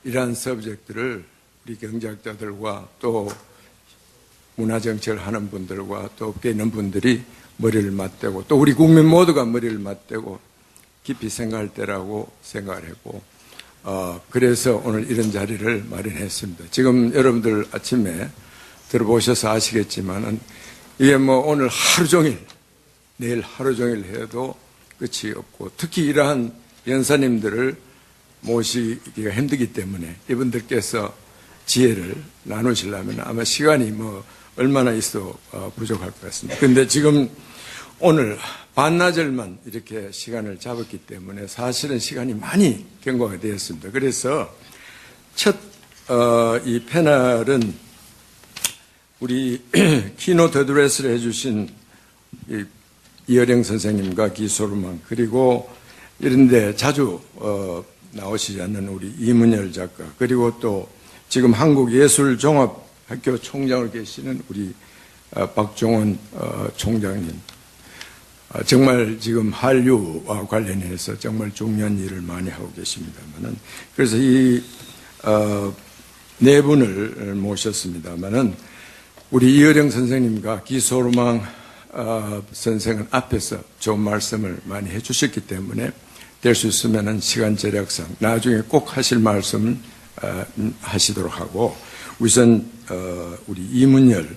이러한 서브젝트를 우리 경제학자들과 또 문화정책을 하는 분들과 또 업계에 있는 분들이 머리를 맞대고 또 우리 국민 모두가 머리를 맞대고 깊이 생각할 때라고 생각을 했고 그래서 오늘 이런 자리를 마련했습니다. 지금 여러분들 아침에 들어보셔서 아시겠지만은 이게 뭐 오늘 하루 종일 내일 하루 종일 해도 끝이 없고 특히 이러한 연사님들을 모시기가 힘들기 때문에 이분들께서 지혜를 나누시려면 아마 시간이 뭐 얼마나 있어 부족할 것 같습니다. 그런데 지금 오늘 반나절만 이렇게 시간을 잡았기 때문에 사실은 시간이 많이 경과가 되었습니다. 그래서 첫 이 패널은 우리 키노트 어드레스를 해주신 이어령 선생님과 기소르만 그리고 이런데 자주 나오시지 않는 우리 이문열 작가 그리고 또 지금 한국예술종합학교 총장을 계시는 우리 박종원 총장님 정말 지금 한류와 관련해서 정말 중요한 일을 많이 하고 계십니다만은 그래서 이 네 분을 모셨습니다만은 우리 이어령 선생님과 기소르망 선생은 앞에서 좋은 말씀을 많이 해주셨기 때문에 될 수 있으면 시간 절약상 나중에 꼭 하실 말씀은 하시도록 하고 우선 우리 이문열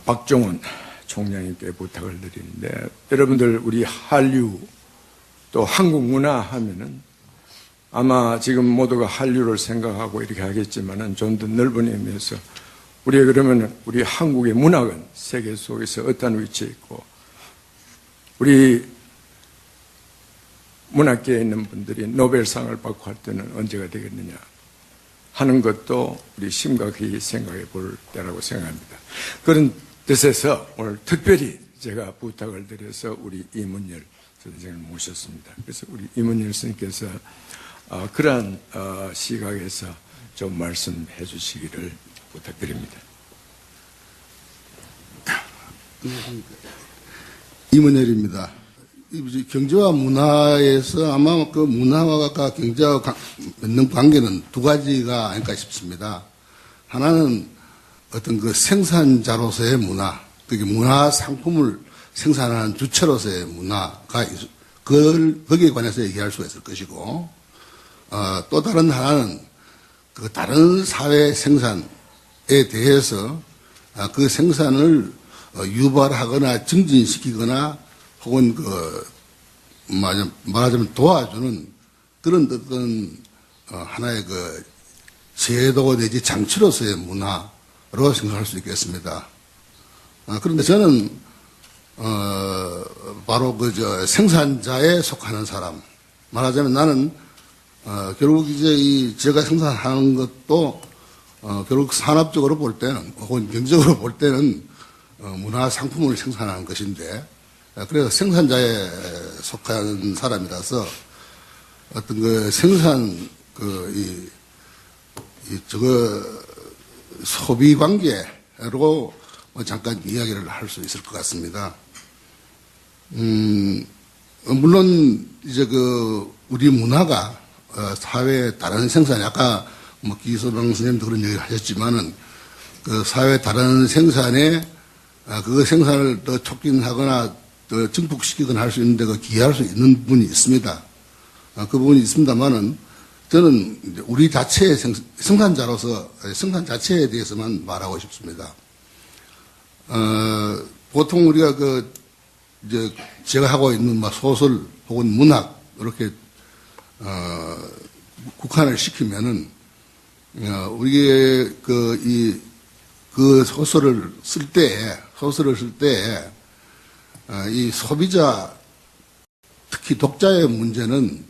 박종원 총장님께 부탁을 드리는데 여러분들 우리 한류 또 한국 문화 하면은 아마 지금 모두가 한류를 생각하고 이렇게 하겠지만은 좀 더 넓은 의미에서 우리가 그러면 우리 한국의 문학은 세계 속에서 어떤 위치에 있고 우리 문학계에 있는 분들이 노벨상을 받고 할 때는 언제가 되겠느냐 하는 것도 우리 심각히 생각해 볼 때라고 생각합니다. 그런 뜻에서 오늘 특별히 제가 부탁을 드려서 우리 이문열 선생을 모셨습니다. 그래서 우리 이문열 선생님께서 그러한 시각에서 좀 말씀해 주시기를 부탁드립니다. 이문열입니다. 경제와 문화에서 아마 그 문화와 경제와 맺는 관계는 두 가지가 아닐까 싶습니다. 하나는 어떤 그 생산자로서의 문화, 그게 문화 상품을 생산하는 주체로서의 문화가 거기에 관해서 얘기할 수가 있을 것이고, 또 다른 하나는 그 다른 사회 생산에 대해서 그 생산을 유발하거나 증진시키거나 혹은 말하자면 도와주는 그런 어떤 하나의 그 제도 내지 장치로서의 문화로 생각할 수 있겠습니다. 그런데 저는 바로 생산자에 속하는 사람. 말하자면 나는 결국 이제 제가 생산하는 것도 결국 산업적으로 볼 때는 혹은 경제적으로 볼 때는 문화 상품을 생산하는 것인데 그래서 생산자에 속하는 사람이라서 어떤 그 생산 소비 관계로 잠깐 이야기를 할 수 있을 것 같습니다. 물론 이제 우리 문화가 사회의 다른 생산이 아까 기소방 선생님도 그런 얘기를 하셨지만은 그 사회 다른 생산에 그 생산을 더 촉진하거나 더 증폭시키거나 할 수 있는데 기여할 수 있는 부분이 있습니다. 그 부분이 있습니다만은 저는 이제 우리 자체의 생산자로서 생산 자체에 대해서만 말하고 싶습니다. 보통 우리가 이제 제가 하고 있는 소설 혹은 문학 이렇게 국한을 시키면은 우리의 소설을 쓸 때 이 소비자 특히 독자의 문제는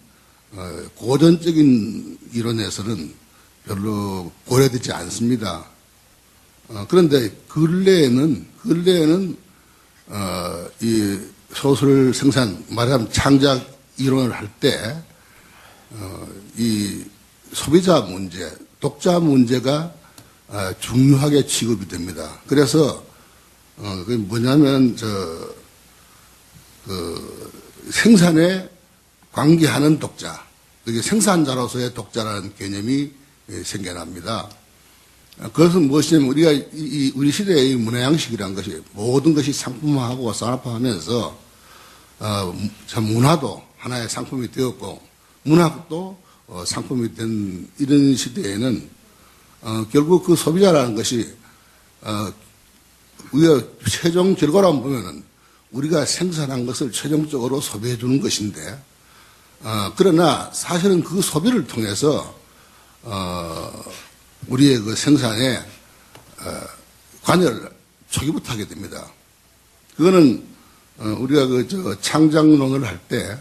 고전적인 이론에서는 별로 고려되지 않습니다. 그런데 근래에는 이 소설 생산 말하자면 창작 이론을 할 때 이 소비자 문제, 독자 문제가 중요하게 취급이 됩니다. 그래서 그게 뭐냐면 생산에 관계하는 독자, 그게 생산자로서의 독자라는 개념이 생겨납니다. 그것은 무엇이냐면 우리가 우리 시대의 문화 양식이라는 것이 모든 것이 상품화하고 산업화하면서 참 문화도 하나의 상품이 되었고 문학도 상품이 된 이런 시대에는 결국 그 소비자라는 것이 우리가 최종 결과로 보면은 우리가 생산한 것을 최종적으로 소비해 주는 것인데 그러나 사실은 그 소비를 통해서 우리의 그 생산에 관여를 초기부터 하게 됩니다. 그거는 우리가 창작론을 할 때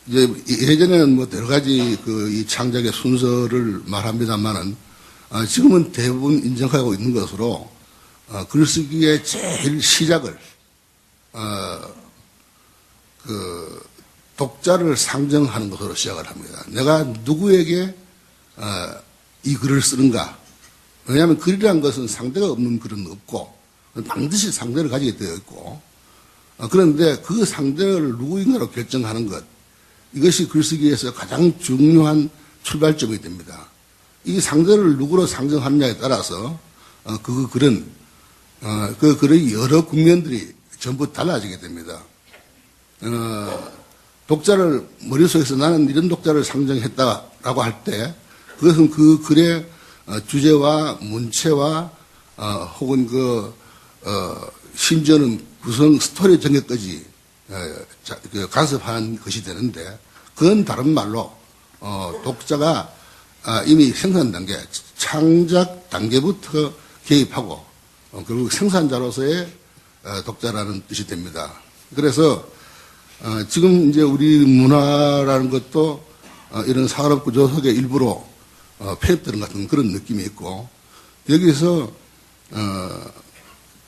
이제 예전에는 뭐 여러 가지 이 창작의 순서를 말합니다만은 지금은 대부분 인정하고 있는 것으로 글쓰기의 제일 시작을 독자를 상정하는 것으로 시작을 합니다. 내가 누구에게 이 글을 쓰는가? 왜냐하면 글이라는 것은 상대가 없는 글은 없고 반드시 상대를 가지게 되어 있고 그런데 그 상대를 누구인가로 결정하는 것 이것이 글쓰기에서 가장 중요한 출발점이 됩니다. 이 상대를 누구로 상정하느냐에 따라서 그 글은 그 글의 여러 국면들이 전부 달라지게 됩니다. 독자를 머릿속에서 나는 이런 독자를 상정했다라고 할 때 그것은 그 글의 주제와 문체와 혹은 심지어는 구성 스토리 전개까지 간섭하는 것이 되는데 그건 다른 말로 독자가 이미 생산 단계, 창작 단계부터 개입하고 결국 생산자로서의 독자라는 뜻이 됩니다. 그래서 지금 이제 우리 문화라는 것도 이런 산업 구조 속에 일부러 편입되는 같은 그런 느낌이 있고 여기서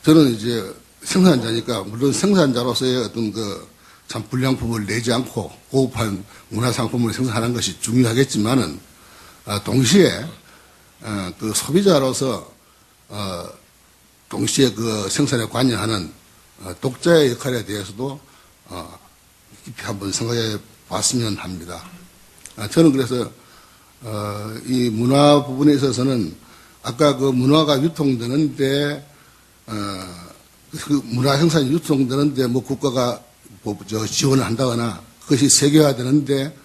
저는 이제 생산자니까 물론 생산자로서의 어떤 참 불량품을 내지 않고 고급한 문화상품을 생산하는 것이 중요하겠지만은 동시에 그 소비자로서 동시에 그 생산에 관여하는 독자의 역할에 대해서도 깊이 한번 생각해 봤으면 합니다. 저는 그래서 이 문화 부분에 있어서는 아까 그 문화가 유통되는데 그 문화 생산이 유통되는데 뭐 국가가 지원을 한다거나 그것이 세계화되는데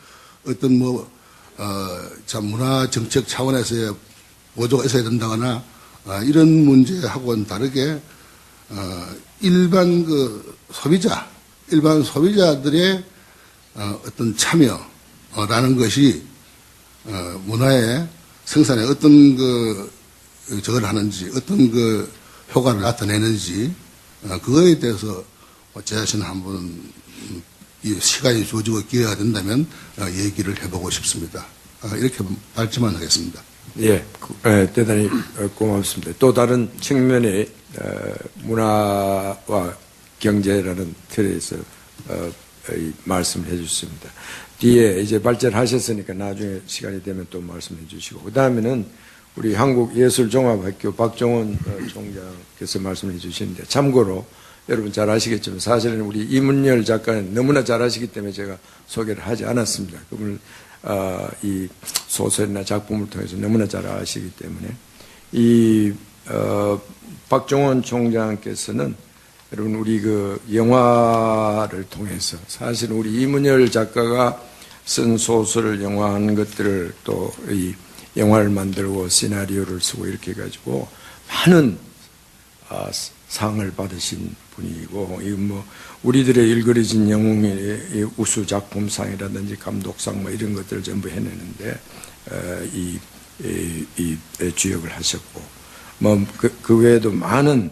어떤 참 문화 정책 차원에서의 보조가 있어야 된다거나 이런 문제하고는 다르게 일반 일반 소비자들의 어떤 참여라는 것이 문화의 생산에 어떤 저걸 하는지 어떤 효과를 나타내는지 그거에 대해서 제 자신 한번 시간이 주어지고 기회가 된다면 얘기를 해보고 싶습니다. 이렇게 발제만 하겠습니다. 예, 대단히 고맙습니다. 또 다른 측면의 문화와 경제라는 틀에서 말씀을 해주셨습니다. 뒤에 이제 발전하셨으니까 나중에 시간이 되면 또 말씀해 주시고 그 다음에는 우리 한국예술종합학교 박종원 총장께서 말씀해 주시는데 참고로 여러분 잘 아시겠지만 사실은 우리 이문열 작가는 너무나 잘 아시기 때문에 제가 소개를 하지 않았습니다. 그분을 이 소설이나 작품을 통해서 너무나 잘 아시기 때문에 이 박종원 총장께서는 여러분 우리 영화를 통해서 사실 우리 이문열 작가가 쓴 소설을 영화한 것들을 또 이 영화를 만들고 시나리오를 쓰고 이렇게 해가지고 많은 상을 받으신 분이고 우리들의 일그러진 영웅의 우수 작품상이라든지 감독상 이런 것들을 전부 해내는데 이 주역을 하셨고 그 외에도 많은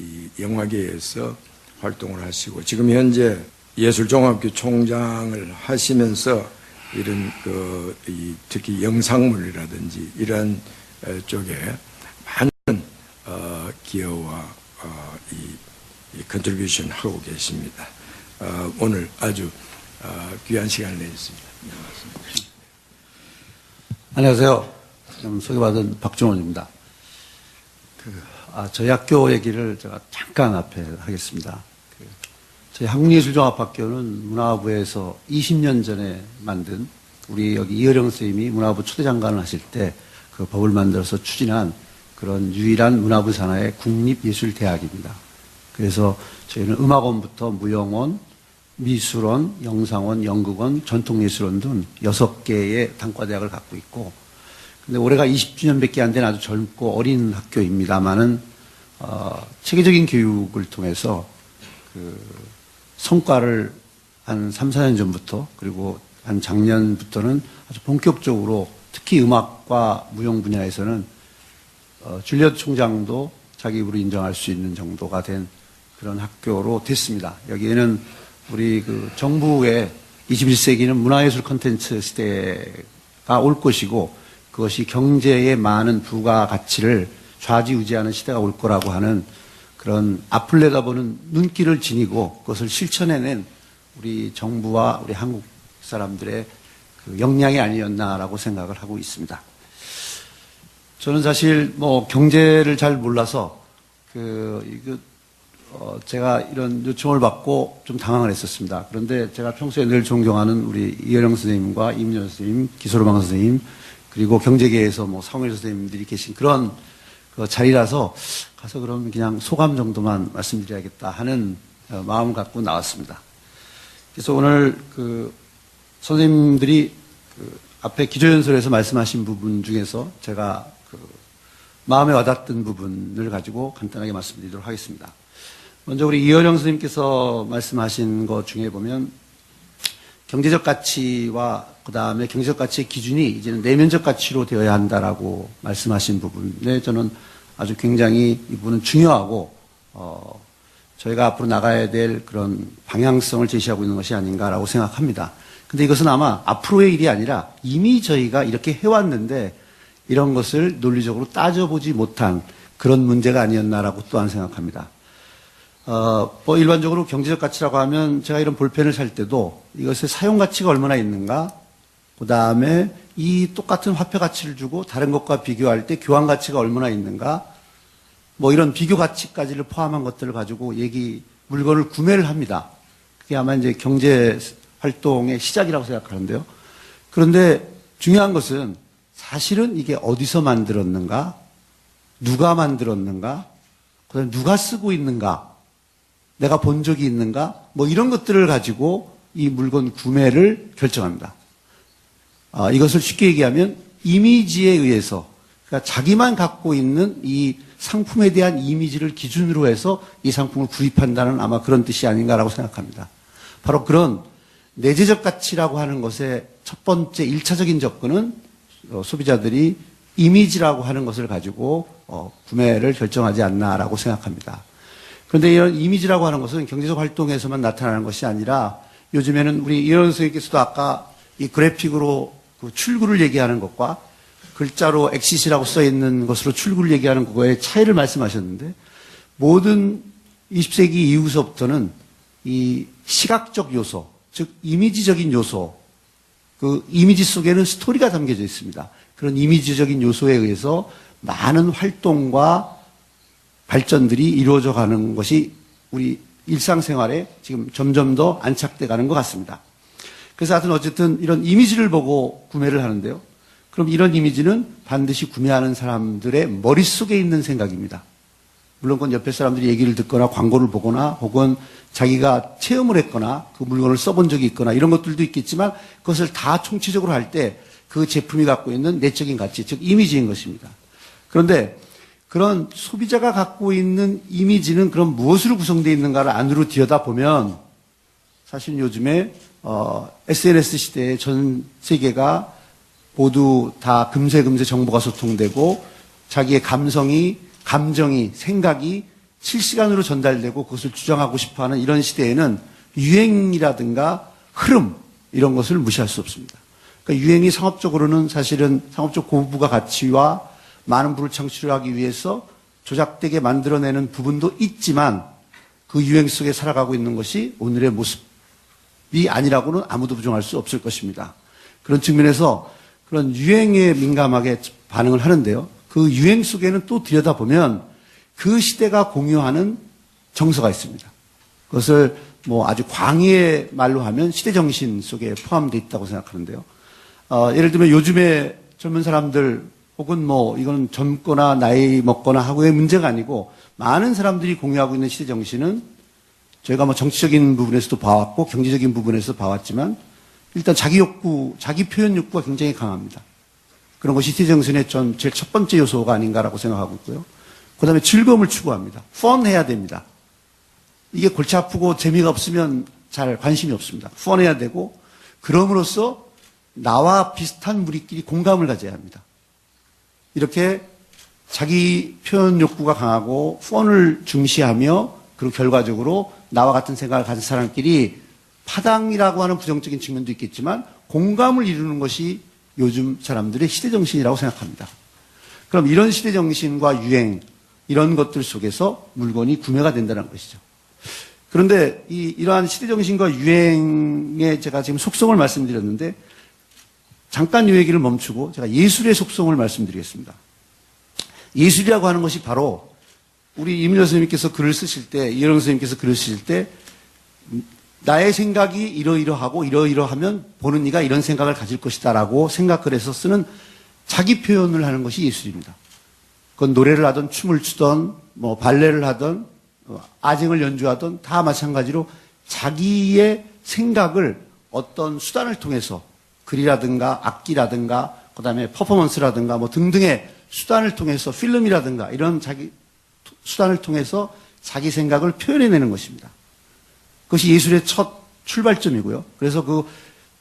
이 영화계에서 활동을 하시고 지금 현재 예술종합교 총장을 하시면서 이런 특히 영상물이라든지 이런 쪽에 많은 기여와 이 컨트리뷰션 하고 계십니다. 오늘 아주 귀한 시간을 내주셨습니다. 안녕하세요. 소개받은 박종원입니다. 저희 학교 얘기를 제가 잠깐 앞에 하겠습니다. 저희 한국예술종합학교는 문화부에서 20년 전에 만든 우리 여기 이어령 선생님이 문화부 초대장관을 하실 때 그 법을 만들어서 추진한 그런 유일한 문화부 산하의 국립예술대학입니다. 그래서 저희는 음악원부터 무용원, 미술원, 영상원, 연극원, 전통예술원 등 6개의 단과대학을 갖고 있고, 근데 올해가 20주년밖에 안 된 아주 젊고 어린 학교입니다만은 체계적인 교육을 통해서 그 성과를 한 3, 4년 전부터 그리고 한 작년부터는 아주 본격적으로 특히 음악과 무용 분야에서는 줄리엇 총장도 자기 입으로 인정할 수 있는 정도가 된 그런 학교로 됐습니다. 여기에는 우리 그 정부의 21세기는 문화예술 콘텐츠 시대가 올 것이고 그것이 경제의 많은 부가가치를 좌지우지하는 시대가 올 거라고 하는 그런 앞을 내다보는 눈길을 지니고 그것을 실천해낸 우리 정부와 우리 한국 사람들의 그 역량이 아니었나라고 생각을 하고 있습니다. 저는 사실 뭐 경제를 잘 몰라서 제가 이런 요청을 받고 좀 당황을 했었습니다. 그런데 제가 평소에 늘 존경하는 우리 이어령 선생님과 임윤 선생님, 기소로방 선생님, 그리고 경제계에서 뭐 성일 선생님들이 계신 그런 그 자리라서 가서 그럼 그냥 소감 정도만 말씀드려야겠다 하는 마음을 갖고 나왔습니다. 그래서 오늘 그 선생님들이 그 앞에 기조연설에서 말씀하신 부분 중에서 제가 그 마음에 와닿던 부분을 가지고 간단하게 말씀드리도록 하겠습니다. 먼저 우리 이어령 선생님께서 말씀하신 것 중에 보면 경제적 가치와 그 다음에 경제적 가치의 기준이 이제는 내면적 가치로 되어야 한다라고 말씀하신 부분에 저는 아주 굉장히 이 부분은 중요하고 저희가 앞으로 나가야 될 그런 방향성을 제시하고 있는 것이 아닌가라고 생각합니다. 근데 이것은 아마 앞으로의 일이 아니라 이미 저희가 이렇게 해왔는데 이런 것을 논리적으로 따져보지 못한 그런 문제가 아니었나라고 또한 생각합니다. 뭐 일반적으로 경제적 가치라고 하면 제가 이런 볼펜을 살 때도 이것의 사용 가치가 얼마나 있는가, 그 다음에 이 똑같은 화폐 가치를 주고 다른 것과 비교할 때 교환 가치가 얼마나 있는가, 뭐 이런 비교 가치까지를 포함한 것들을 가지고 물건을 구매를 합니다. 그게 아마 이제 경제 활동의 시작이라고 생각하는데요. 그런데 중요한 것은 사실은 이게 어디서 만들었는가, 누가 만들었는가, 그다음에 누가 쓰고 있는가, 내가 본 적이 있는가, 뭐 이런 것들을 가지고 이 물건 구매를 결정합니다. 이것을 쉽게 얘기하면 이미지에 의해서, 그러니까 자기만 갖고 있는 이 상품에 대한 이미지를 기준으로 해서 이 상품을 구입한다는 아마 그런 뜻이 아닌가라고 생각합니다. 바로 그런 내재적 가치라고 하는 것의 첫 번째 1차적인 접근은 소비자들이 이미지라고 하는 것을 가지고 구매를 결정하지 않나라고 생각합니다. 그런데 이런 이미지라고 하는 것은 경제적 활동에서만 나타나는 것이 아니라 요즘에는 우리 이현 선생님께서도 아까 이 그래픽으로 그 출구를 얘기하는 것과 글자로 엑시스라고 써 있는 것으로 출구를 얘기하는 그거의 차이를 말씀하셨는데 모든 20세기 이후서부터는 이 시각적 요소, 즉 이미지적인 요소, 그 이미지 속에는 스토리가 담겨져 있습니다. 그런 이미지적인 요소에 의해서 많은 활동과 발전들이 이루어져 가는 것이 우리 일상생활에 지금 점점 더 안착돼 가는 것 같습니다. 그래서 하여튼 어쨌든 이런 이미지를 보고 구매를 하는데요. 그럼 이런 이미지는 반드시 구매하는 사람들의 머릿속에 있는 생각입니다. 물론 그건 옆에 사람들이 얘기를 듣거나 광고를 보거나 혹은 자기가 체험을 했거나 그 물건을 써본 적이 있거나 이런 것들도 있겠지만 그것을 다 총체적으로 할 때 그 제품이 갖고 있는 내적인 가치, 즉 이미지인 것입니다. 그런데 그런 소비자가 갖고 있는 이미지는 그럼 무엇으로 구성되어 있는가를 안으로 들여다보면 사실 요즘에 SNS 시대에 전 세계가 모두 다 금세 정보가 소통되고 자기의 감정이, 생각이 실시간으로 전달되고 그것을 주장하고 싶어하는 이런 시대에는 유행이라든가 흐름 이런 것을 무시할 수 없습니다. 그러니까 유행이 상업적으로는 사실은 상업적 고부가 가치와 많은 부를 창출하기 위해서 조작되게 만들어내는 부분도 있지만 그 유행 속에 살아가고 있는 것이 오늘의 모습이 아니라고는 아무도 부정할 수 없을 것입니다. 그런 측면에서 그런 유행에 민감하게 반응을 하는데요. 그 유행 속에는 또 들여다보면 그 시대가 공유하는 정서가 있습니다. 그것을 뭐 아주 광의의 말로 하면 시대 정신 속에 포함되어 있다고 생각하는데요. 예를 들면 요즘에 젊은 사람들 혹은 뭐 이건 젊거나 나이 먹거나 하고의 문제가 아니고 많은 사람들이 공유하고 있는 시대 정신은 저희가 뭐 정치적인 부분에서도 봐왔고 경제적인 부분에서 봐왔지만 일단 자기 욕구, 자기 표현 욕구가 굉장히 강합니다. 그런 것이 시대 정신의 제일 첫 번째 요소가 아닌가라고 생각하고 있고요. 그 다음에 즐거움을 추구합니다. 펀해야 됩니다. 이게 골치 아프고 재미가 없으면 잘 관심이 없습니다. 펀해야 되고 그럼으로써 나와 비슷한 우리끼리 공감을 가져야 합니다. 이렇게 자기 표현 욕구가 강하고 펀을 중시하며 그리고 결과적으로 나와 같은 생각을 가진 사람끼리 파당이라고 하는 부정적인 측면도 있겠지만 공감을 이루는 것이 요즘 사람들의 시대정신이라고 생각합니다. 그럼 이런 시대정신과 유행 이런 것들 속에서 물건이 구매가 된다는 것이죠. 그런데 이러한 시대정신과 유행의 제가 지금 속성을 말씀드렸는데 잠깐 이 얘기를 멈추고 제가 예술의 속성을 말씀드리겠습니다. 예술이라고 하는 것이 바로 우리 이민여 선생님께서 글을 쓰실 때, 이혜령 선생님께서 글을 쓰실 때 나의 생각이 이러이러하고 이러이러하면 보는 이가 이런 생각을 가질 것이다라고 생각을 해서 쓰는 자기 표현을 하는 것이 예술입니다. 그건 노래를 하든 춤을 추든 뭐 발레를 하든 아쟁을 연주하든 다 마찬가지로 자기의 생각을 어떤 수단을 통해서 글이라든가 악기라든가 그다음에 퍼포먼스라든가 뭐 등등의 수단을 통해서 필름이라든가 이런 자기 수단을 통해서 자기 생각을 표현해내는 것입니다. 그것이 예술의 첫 출발점이고요. 그래서 그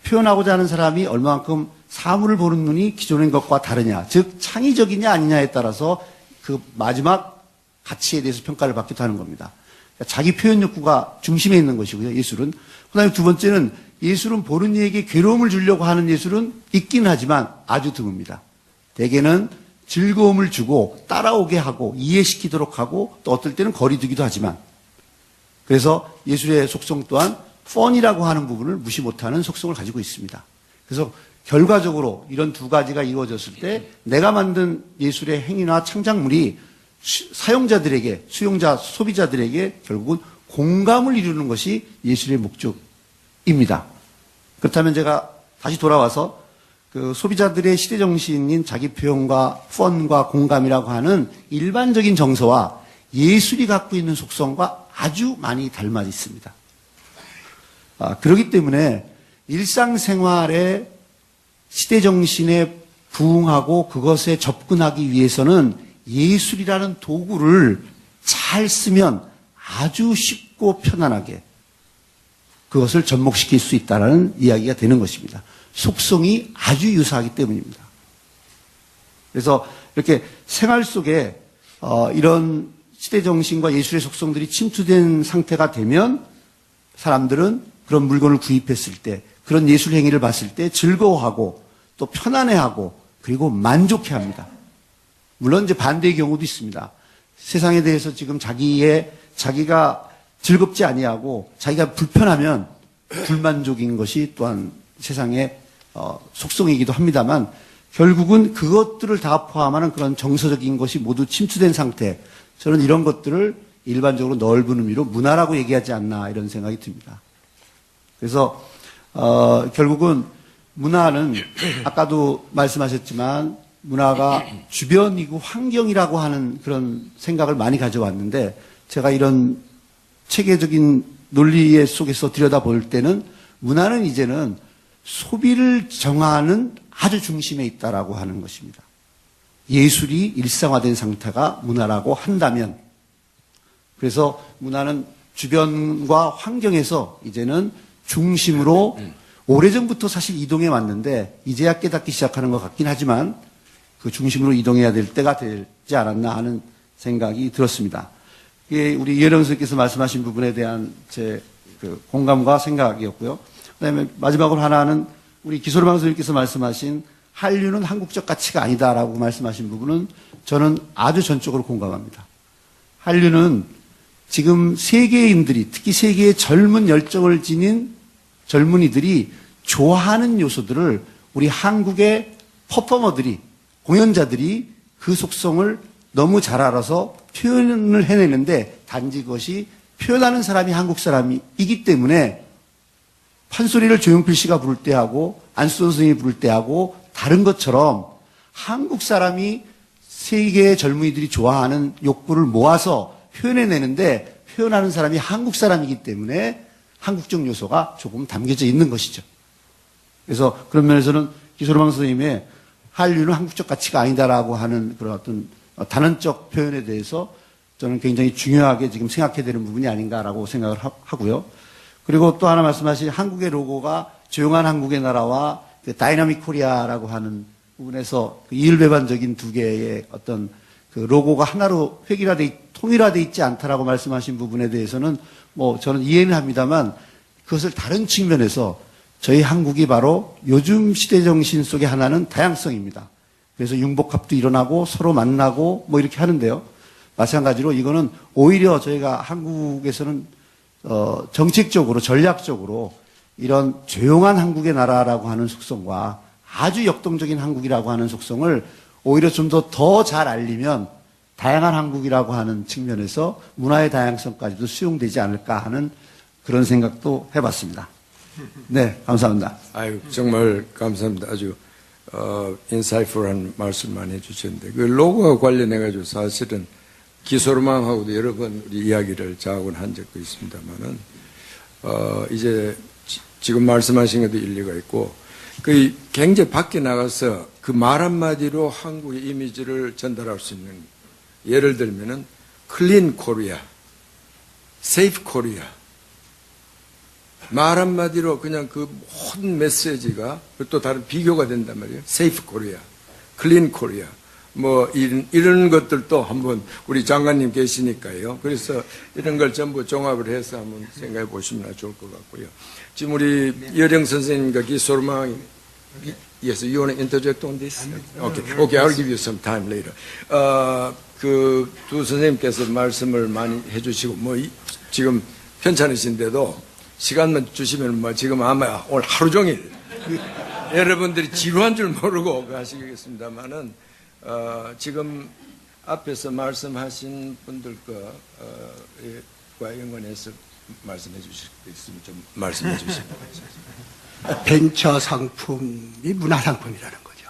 표현하고자 하는 사람이 얼마만큼 사물을 보는 눈이 기존의 것과 다르냐, 즉 창의적이냐 아니냐에 따라서 그 마지막 가치에 대해서 평가를 받기도 하는 겁니다. 그러니까 자기 표현 욕구가 중심에 있는 것이고요. 예술은. 그다음에 두 번째는 예술은 보는 이에게 괴로움을 주려고 하는 예술은 있긴 하지만 아주 드뭅니다. 대개는 즐거움을 주고 따라오게 하고 이해시키도록 하고 또 어떨 때는 거리두기도 하지만 그래서 예술의 속성 또한 펀이라고 하는 부분을 무시 못하는 속성을 가지고 있습니다. 그래서 결과적으로 이런 두 가지가 이루어졌을 때 내가 만든 예술의 행위나 창작물이 사용자들에게, 수용자, 소비자들에게 결국은 공감을 이루는 것이 예술의 목적입니다. 그렇다면 제가 다시 돌아와서 그 소비자들의 시대정신인 자기 표현과 펀과 공감이라고 하는 일반적인 정서와 예술이 갖고 있는 속성과 아주 많이 닮아 있습니다. 그렇기 때문에 일상생활의 시대정신에 부응하고 그것에 접근하기 위해서는 예술이라는 도구를 잘 쓰면 아주 쉽고 편안하게 그것을 접목시킬 수 있다는 이야기가 되는 것입니다. 속성이 아주 유사하기 때문입니다. 그래서 이렇게 생활 속에 이런 시대정신과 예술의 속성들이 침투된 상태가 되면 사람들은 그런 물건을 구입했을 때 그런 예술 행위를 봤을 때 즐거워하고 또 편안해하고 그리고 만족해합니다. 물론 이제 반대의 경우도 있습니다. 세상에 대해서 지금 자기가 즐겁지 아니하고 자기가 불편하면 불만족인 것이 또한 세상의 속성이기도 합니다만 결국은 그것들을 다 포함하는 그런 정서적인 것이 모두 침투된 상태. 저는 이런 것들을 일반적으로 넓은 의미로 문화라고 얘기하지 않나 이런 생각이 듭니다. 그래서 결국은 문화는 아까도 말씀하셨지만 문화가 주변이고 환경이라고 하는 그런 생각을 많이 가져왔는데 제가 이런 체계적인 논리 속에서 들여다볼 때는 문화는 이제는 소비를 정하는 아주 중심에 있다라고 하는 것입니다. 예술이 일상화된 상태가 문화라고 한다면 그래서 문화는 주변과 환경에서 이제는 중심으로 오래전부터 사실 이동해 왔는데 이제야 깨닫기 시작하는 것 같긴 하지만 그 중심으로 이동해야 될 때가 되지 않았나 하는 생각이 들었습니다. 이게 우리 이혜령 선생님께서 말씀하신 부분에 대한 제 그 공감과 생각이었고요. 그다음에 마지막으로 하나는 우리 기소로방 선생님께서 말씀하신 한류는 한국적 가치가 아니다라고 말씀하신 부분은 저는 아주 전적으로 공감합니다. 한류는 지금 세계인들이 특히 세계의 젊은 열정을 지닌 젊은이들이 좋아하는 요소들을 우리 한국의 퍼포머들이 공연자들이 그 속성을 너무 잘 알아서 표현을 해내는데 단지 그것이 표현하는 사람이 한국 사람이기 때문에 판소리를 조용필 씨가 부를 때 하고 안수선 선생님이 부를 때 하고 다른 것처럼 한국 사람이 세계의 젊은이들이 좋아하는 욕구를 모아서 표현해내는데 표현하는 사람이 한국 사람이기 때문에 한국적 요소가 조금 담겨져 있는 것이죠. 그래서 그런 면에서는 기소로망 선생님의 한류는 한국적 가치가 아니다라고 하는 그런 어떤 단언적 표현에 대해서 저는 굉장히 중요하게 지금 생각해야 되는 부분이 아닌가라고 생각을 하고요. 그리고 또 하나 말씀하신 한국의 로고가 조용한 한국의 나라와 그 다이나믹 코리아라고 하는 부분에서 그 이율배반적인 두 개의 어떤 그 로고가 하나로 통일화되어 있지 않다라고 말씀하신 부분에 대해서는 뭐 저는 이해는 합니다만 그것을 다른 측면에서 저희 한국이 바로 요즘 시대 정신 속의 하나는 다양성입니다. 그래서 융복합도 일어나고 서로 만나고 뭐 이렇게 하는데요. 마찬가지로 이거는 오히려 저희가 한국에서는 정책적으로 전략적으로 이런 조용한 한국의 나라라고 하는 속성과 아주 역동적인 한국이라고 하는 속성을 오히려 좀 더 잘 알리면 다양한 한국이라고 하는 측면에서 문화의 다양성까지도 수용되지 않을까 하는 그런 생각도 해봤습니다. 네, 감사합니다. 아유, 정말 감사합니다. 아주 인사이프한 말씀 많이 해주셨는데 그 로고와 관련해가지고 사실은 기소로망하고도 여러 번 우리 이야기를 자학을 한 적도 있습니다만은 이제 지금 말씀하신 것도 일리가 있고 그 굉장히 밖에 나가서 그 말 한마디로 한국의 이미지를 전달할 수 있는 예를 들면은 클린 코리아, 세이프 코리아 말 한마디로 그냥 그 모든 메시지가 또 다른 비교가 된단 말이에요. 세이프 코리아, 클린 코리아 뭐 이런 것들도 한번 우리 장관님 계시니까요. 그래서 이런 걸 전부 종합을 해서 한번 생각해 보시면 좋을 것 같고요. 지금 우리 이어령 선생님과 기소로망 Yes, you want to interject on this? Okay, I'll give you some time later. 그 두 선생님께서 말씀을 많이 해주시고 뭐 지금 편찮으신데도 시간만 주시면 뭐 지금 아마 오늘 하루 종일 여러분들이 지루한 줄 모르고 가시겠습니다만은 지금 앞에서 말씀하신 분들과 연관해서 말씀해 주실 수 있으면 좀 말씀해 주시면 감사합니다. 벤처 상품이 문화 상품이라는 거죠.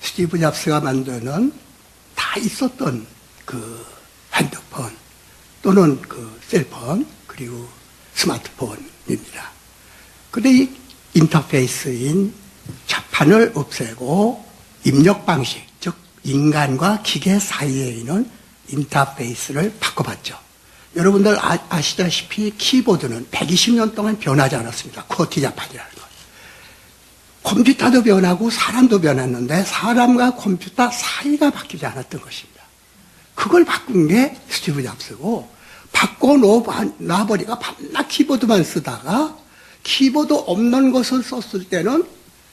스티브 잡스가 만드는 다 있었던 그 핸드폰 또는 그 셀폰 그리고 스마트폰입니다. 그런데 이 인터페이스인 자판을 없애고 입력 방식, 즉 인간과 기계 사이에 있는 인터페이스를 바꿔봤죠. 여러분들 아시다시피 키보드는 120년 동안 변하지 않았습니다. 쿼티 자판이라는 것. 컴퓨터도 변하고 사람도 변했는데 사람과 컴퓨터 사이가 바뀌지 않았던 것입니다. 그걸 바꾼 게 스티브 잡스고 바꿔놔버리가 밤낮 키보드만 쓰다가 키보드 없는 것을 썼을 때는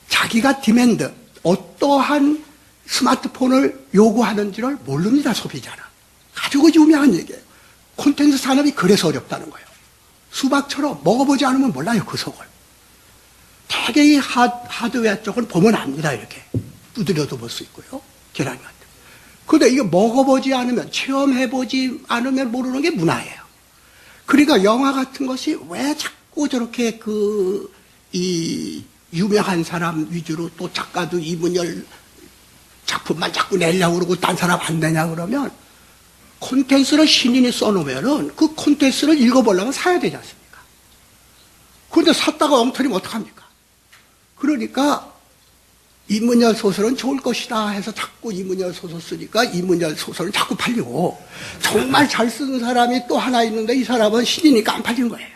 자기가 디맨드, 어떠한 스마트폰을 요구하는지를 모릅니다, 소비자는. 아주 유명한 얘기예요. 콘텐츠 산업이 그래서 어렵다는 거예요. 수박처럼 먹어보지 않으면 몰라요, 그 속을. 되게 이 하드웨어 쪽은 보면 압니다, 이렇게. 두드려도 볼 수 있고요. 계란 같은. 근데 이거 먹어보지 않으면, 체험해보지 않으면 모르는 게 문화예요. 그러니까 영화 같은 것이 왜 자꾸 저렇게 이 유명한 사람 위주로 또 작가도 이문열 작품만 자꾸 내려고 그러고 딴 사람 안 내냐 그러면 콘텐츠를 신인이 써놓으면은 그 콘텐츠를 읽어보려면 사야 되지 않습니까? 그런데 샀다가 엉터리면 어떡합니까? 그러니까 이문열 소설은 좋을 것이다 해서 자꾸 이문열 소설 쓰니까 이문열 소설은 자꾸 팔리고 정말 잘 쓰는 사람이 또 하나 있는데 이 사람은 신이니까 안 팔린 거예요.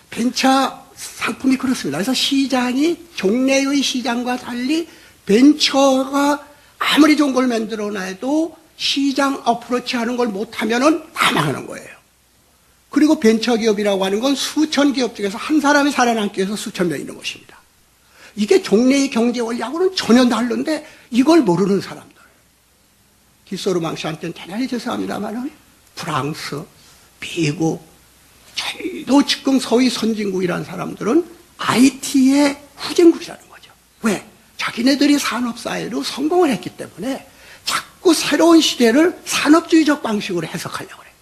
벤처 상품이 그렇습니다. 그래서 시장이 종래의 시장과 달리 벤처가 아무리 좋은 걸 만들어놔도 시장 어프로치 하는 걸 못하면은 다 망하는 거예요. 그리고 벤처기업이라고 하는 건 수천 기업 중에서 한 사람이 살아남기 위해서 수천 명 있는 것입니다. 이게 종래의 경제 원리하고는 전혀 다른데 이걸 모르는 사람들. 기소로망 씨한테는 대단히 죄송합니다만은 프랑스, 미국, 저희도 지금 서위 선진국이라는 사람들은 IT의 후진국이라는 거죠. 왜? 자기네들이 산업사회로 성공을 했기 때문에 자꾸 새로운 시대를 산업주의적 방식으로 해석하려고 해요.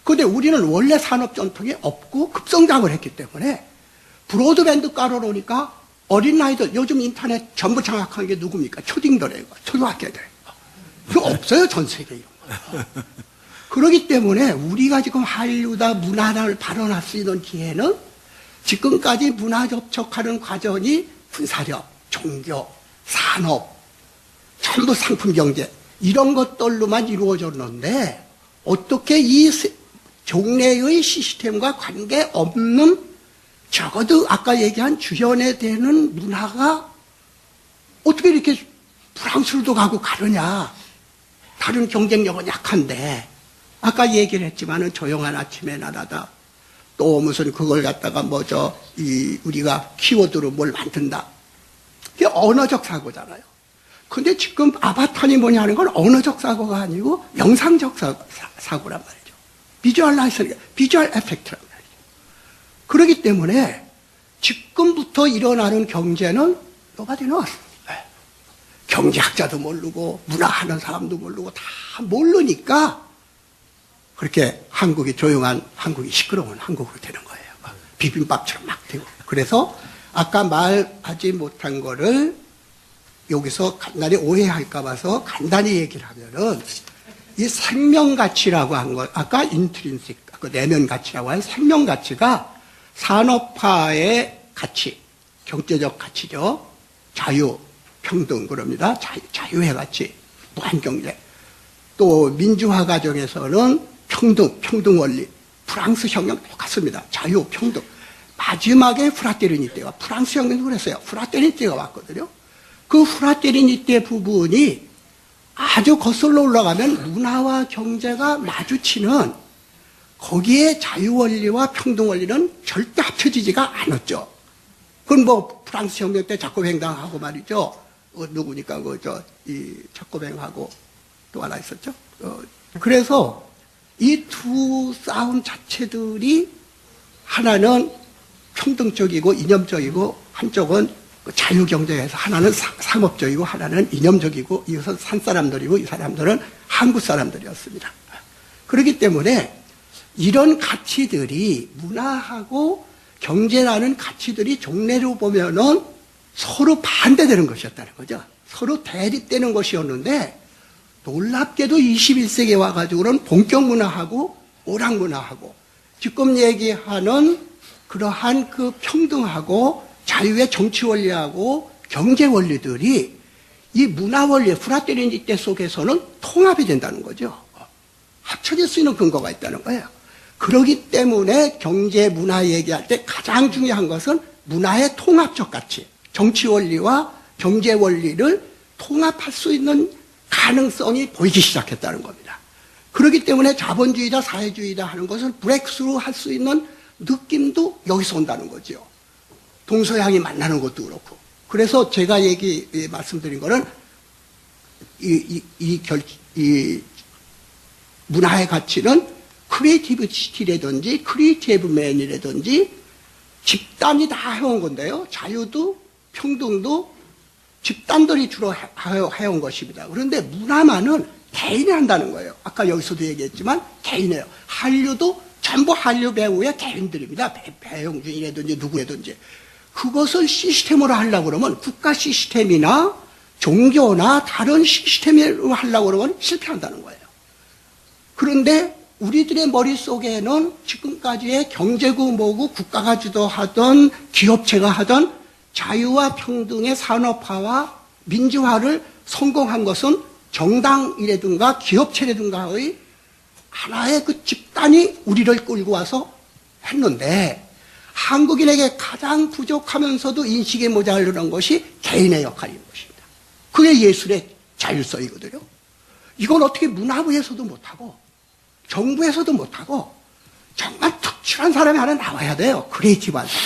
근데 우리는 원래 산업 전통이 없고 급성장을 했기 때문에 브로드밴드 깔아놓으니까 어린 아이들, 요즘 인터넷 전부 장악한 게 누굽니까? 초딩들이고, 초등학교들. 그거 없어요, 전 세계에 이런 거. 그렇기 때문에 우리가 지금 한류다 문화를 발언할 수 있는 기회는 지금까지 문화 접촉하는 과정이 군사력, 종교, 산업, 전부 상품 경제, 이런 것들로만 이루어졌는데, 어떻게 이 종래의 시스템과 관계없는 적어도 아까 얘기한 주연에 되는 문화가 어떻게 이렇게 프랑스로도 가고 가느냐. 다른 경쟁력은 약한데, 아까 얘기를 했지만은 조용한 아침의 나라다. 또 무슨 그걸 갖다가 우리가 키워드로 뭘 만든다. 그게 언어적 사고잖아요. 근데 지금 아바타니 뭐냐 하는 건 언어적 사고가 아니고 영상적 사고란 말이죠. 비주얼라이징, 비주얼 에펙트란 말이죠. 그렇기 때문에 지금부터 일어나는 경제는 nobody knows. 경제학자도 모르고 문화하는 사람도 모르고 다 모르니까 그렇게 한국이 조용한, 한국이 시끄러운 한국으로 되는 거예요. 비빔밥처럼 막 되고. 그래서 아까 말하지 못한 거를 여기서 간단히 오해할까 봐서 간단히 얘기를 하면은 이 생명가치라고 한 거, 아까 인트린식, 그 내면 가치라고 한 생명가치가 산업화의 가치, 경제적 가치죠. 자유, 평등, 그럽니다. 자유의 가치, 무한경제. 또 민주화 과정에서는 평등 원리. 프랑스 혁명 똑같습니다. 자유, 평등. 마지막에 프라테르니 때가, 프랑스 혁명도 그랬어요. 프라테르니 때가 왔거든요. 그 프라테르니 때 부분이 아주 거슬러 올라가면 문화와 경제가 마주치는 거기에 자유 원리와 평등 원리는 절대 합쳐지지가 않았죠. 그건 프랑스 혁명 때 자코뱅당하고 말이죠. 누구니까 이 자코뱅하고 또 하나 있었죠. 그래서 이 두 싸움 자체들이 하나는 평등적이고 이념적이고 한쪽은 자유경제에서 하나는 상업적이고 하나는 이념적이고 이것은 산 사람들이고 이 사람들은 한국 사람들이었습니다. 그렇기 때문에 이런 가치들이 문화하고 경제라는 가치들이 종래로 보면은 서로 반대되는 것이었다는 거죠. 서로 대립되는 것이었는데 놀랍게도 21세기에 와가지고는 본격 문화하고 오락 문화하고 지금 얘기하는 그러한 그 평등하고 자유의 정치 원리하고 경제 원리들이 이 문화 원리, 프라테르니 때 속에서는 통합이 된다는 거죠. 합쳐질 수 있는 근거가 있다는 거예요. 그렇기 때문에 경제 문화 얘기할 때 가장 중요한 것은 문화의 통합적 가치, 정치 원리와 경제 원리를 통합할 수 있는 가능성이 보이기 시작했다는 겁니다. 그렇기 때문에 자본주의다 사회주의다 하는 것을 브레이크스루 할 수 있는 느낌도 여기서 온다는 거죠. 동서양이 만나는 것도 그렇고. 그래서 제가 말씀드린 거는 이 문화의 가치는 크리에이티비티라든지 크리에이티브맨이라든지 집단이 다 해온 건데요. 자유도 평등도 집단들이 주로 해온 것입니다. 그런데 문화만은 개인이 한다는 거예요. 아까 여기서도 얘기했지만 개인이에요. 한류도 전부 한류 배우의 개인들입니다. 배용준이라든지 누구라든지. 그것을 시스템으로 하려고 그러면 국가 시스템이나 종교나 다른 시스템으로 하려고 그러면 실패한다는 거예요. 그런데 우리들의 머릿속에는 지금까지의 경제고 뭐고 국가가 주도하던 기업체가 하던 자유와 평등의 산업화와 민주화를 성공한 것은 정당이라든가 기업체라든가의 하나의 그 집단이 우리를 끌고 와서 했는데 한국인에게 가장 부족하면서도 인식이 모자르는 것이 개인의 역할인 것입니다. 그게 예술의 자율성이거든요. 이건 어떻게 문화부에서도 못하고 정부에서도 못하고 정말 특출한 사람이 하나 나와야 돼요. 크리에이티브한 사람.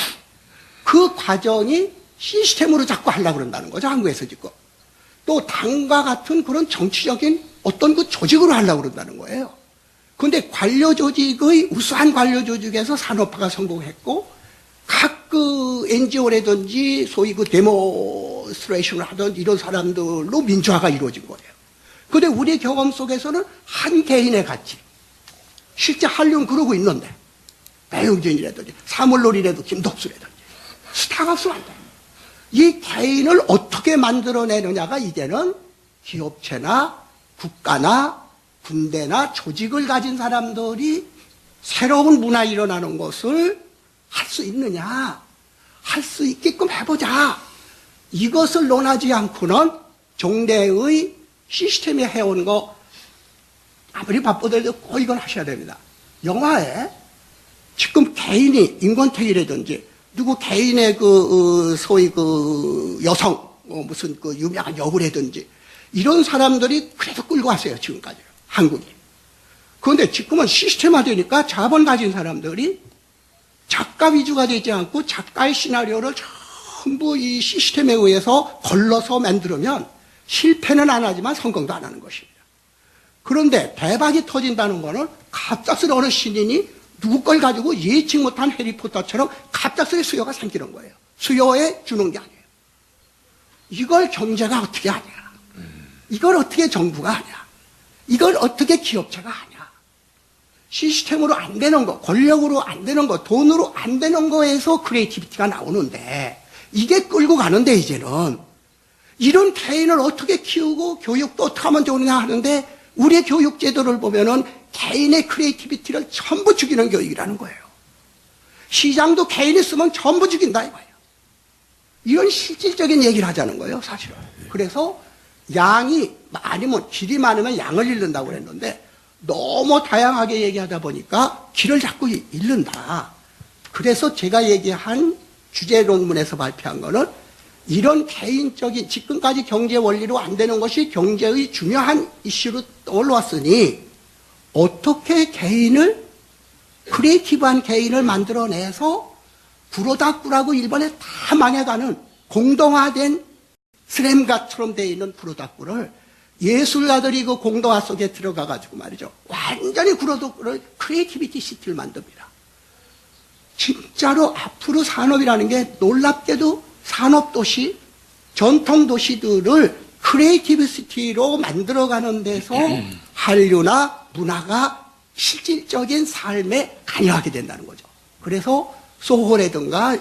그 과정이 시스템으로 자꾸 하려고 그런다는 거죠. 한국에서 지금. 또 당과 같은 그런 정치적인 어떤 그 조직으로 하려고 그런다는 거예요. 그런데 관료 조직의 우수한 관료 조직에서 산업화가 성공했고 각 그 NGO라든지 소위 그 데모스트레이션을 하던 이런 사람들로 민주화가 이루어진 거예요. 그런데 우리 경험 속에서는 한 개인의 가치, 실제 한류는 그러고 있는데 배용진이라든지 사물놀이라도 김덕수라든지 스타가 없으면 안 돼. 이 개인을 어떻게 만들어내느냐가 이제는 기업체나 국가나 군대나 조직을 가진 사람들이 새로운 문화 일어나는 것을 할 수 있느냐, 할 수 있게끔 해보자. 이것을 논하지 않고는 종래의 시스템이 해온 거 아무리 바쁘더라도 꼭 이건 하셔야 됩니다. 영화에 지금 개인이 인권택이라든지 누구 개인의 소위 여성 무슨 유명한 여우라든지 이런 사람들이 그래도 끌고 왔어요 지금까지 한국이. 그런데 지금은 시스템화되니까 자본 가진 사람들이 작가 위주가 되지 않고 작가의 시나리오를 전부 이 시스템에 의해서 걸러서 만들면 실패는 안 하지만 성공도 안 하는 것입니다. 그런데 대박이 터진다는 거는 갑작스레 어느 신인이 누구 걸 가지고 예측 못한 해리포터처럼 갑작스레 수요가 생기는 거예요. 수요에 주는 게 아니에요. 이걸 경제가 어떻게 하냐. 이걸 어떻게 정부가 하냐. 이걸 어떻게 기업체가 하냐. 시스템으로 안 되는 거, 권력으로 안 되는 거, 돈으로 안 되는 거에서 크리에이티비티가 나오는데 이게 끌고 가는데 이제는 이런 개인을 어떻게 키우고 교육도 어떻게 하면 좋으냐 하는데 우리의 교육 제도를 보면은 개인의 크리에이티비티를 전부 죽이는 교육이라는 거예요. 시장도 개인이 쓰면 전부 죽인다 이거예요. 이런 실질적인 얘기를 하자는 거예요, 사실은. 그래서 양이 많으면 길이 많으면 양을 잃는다고 그랬는데 너무 다양하게 얘기하다 보니까 길을 자꾸 잃는다. 그래서 제가 얘기한 주제 논문에서 발표한 거는 이런 개인적인 지금까지 경제 원리로 안 되는 것이 경제의 중요한 이슈로 올라왔으니 어떻게 개인을 크리에이티브한 개인을 만들어내서 구로다꾸라고 일본에 다 망해가는 공동화된 스램가처럼 되어 있는 구로다꾸를 예술가들이 그 공동화 속에 들어가가지고 말이죠. 완전히 구로다꾸를 크리에이티비티 시티를 만듭니다. 진짜로 앞으로 산업이라는 게 놀랍게도 산업도시, 전통도시들을 크리에이티브 시티로 만들어가는 데서 한류나 문화가 실질적인 삶에 관여하게 된다는 거죠. 그래서 소호라든가